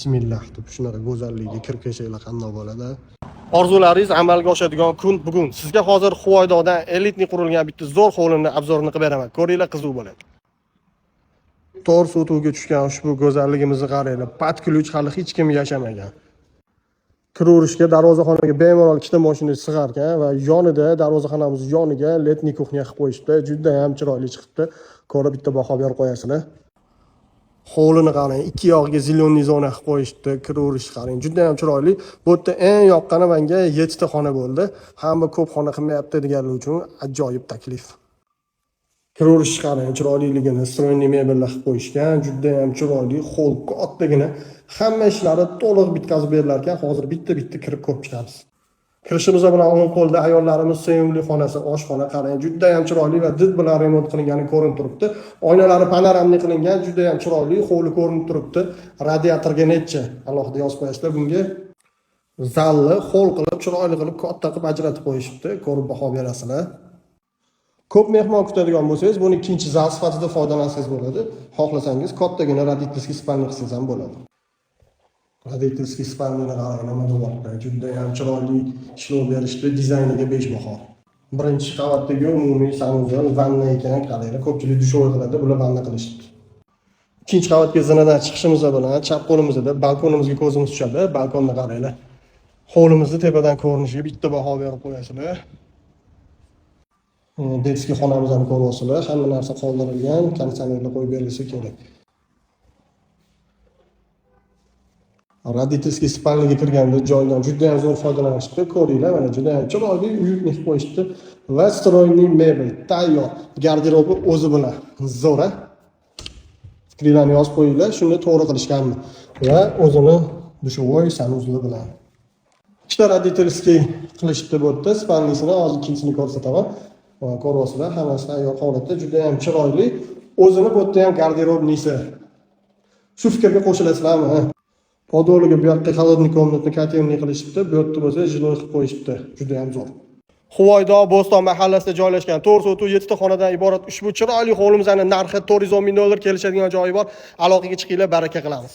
Bismillah deb shunaqa go'zallikga kirkashinglar qanday bo'ladi. Orzularingiz amalga oshadigan kun bugun. Sizga hozir Huvaydodan elitni qurilgan bitta zo'r hovlini obzorini qilib beraman. Ko'ringlar, qiziq bo'ladi. Tor suvga tushgan ushbu go'zalligimizni qaranglar. Patkulch hali hech kim yashamagan. Kiraverishga darvozaxonaga bemalol ikkita mashina sig'ar ekan va yonida darvozaxonamiz yoniga letni kuxnya qilib qo'yishdi. Juda ham chiroyli chiqibdi. Ko'rib bitta baho berib qo'yasizlar. Hovlini qarang, ikki yog'iga ziloniy zona qilib qo'yishdi. Kiraverish qarang, juda ham chiroyli. Bu yerda eng yoqqani menga 7 ta xona bo'ldi. Hamma ko'p xona qilmayapti deganlar uchun ajoyib taklif. Kiraverish qarang, chiroyliligini, stroyniy mebellar qilib qo'yishgan, juda ham chiroyli, hol kattagina. Hamma ishlari to'liq bitkazib berilar ekan. Hozir bitta-bitta kirib ko'p chiqamiz. Kirishimiz bilan o'ng qo'lda ayollarimiz sevimli xonasi, oshxona qarang, juda ham chiroyli va did bilan remont qilingani ko'rinib turibdi. Oynalari panoramli qilingan, juda ham chiroyli, hovli ko'rinib turibdi. Radiatorga necha alohida yozib qo'yishdi bunga. Zalni hol qilib, chiroyli qilib, katta qilib ajratib qo'yishibdi. Ko'rib baho berasizlar. Ko'p mehmon kutadigan bo'lsangiz, buni ikkinchi zal sifatida foydalansangiz bo'ladi. Xohlasangiz kattagina radiatorskiy spalni qilsangiz ham bo'ladi. Radiatorskiy spalni qarang, nima bo'lyapti? Juda ham chiroyli ishlov berishdi, dizayniga 5 baho. Birinchi qavatdagi umumiy sanuzor vanna ekan, qaranglar, ko'pchilik dushovoy qiladi, bular vanna qilishdi. Ikkinchi qavatga zinadan chiqishimiz bilan chap qo'limizda balkonimizga ko'zimiz tushadi. Balkonni qaranglar. Hovlimizni tepadan ko'rinishiga bitta baho berib qo'yasizlar. Detskiy xonamizni ko'ryapsizlar. Hamma narsa qoldirilgan, konditsionerlar qo'yib berilsa kerak. Radiatorskiy spalniga kirganda joydan juda ham zo'r foydalanishdi. Ko'ringlar, mana juda ham chiroyli uyutni qilib qo'yishdi va stroyniy mebel tayyor. Garderobi o'zi bilan zo'r-a. Fikringlarni yozib qo'yinglar, shuni to'g'ri qilishganmi va o'zini dushovoy sanuzli bilan. Ikkita radiatorskiy qilishdi bu yerda. Spalnisini hozir ikkinchisini ko'rsataman. Ko'ryapsizlar, hammasi tayyor holatda, juda ham chiroyli. O'zini bu yerda ham garderobnisi. Shu fikrga qo'shilasizlarmi? Podoliga bu yoqqa холодный комнатni katemni qilishibdi, bu yerda bo'lsa jiloy qilib qo'yishibdi. Juda ham zo'r. Huvaydo Bo'ston mahallasida joylashgan 4 ta xonadan iborat ushbu chiroyli hovlimizning narxi 410 ming dollar kelishadigan joyi bor. Aloqaga chiqinglar, baraka qilamiz.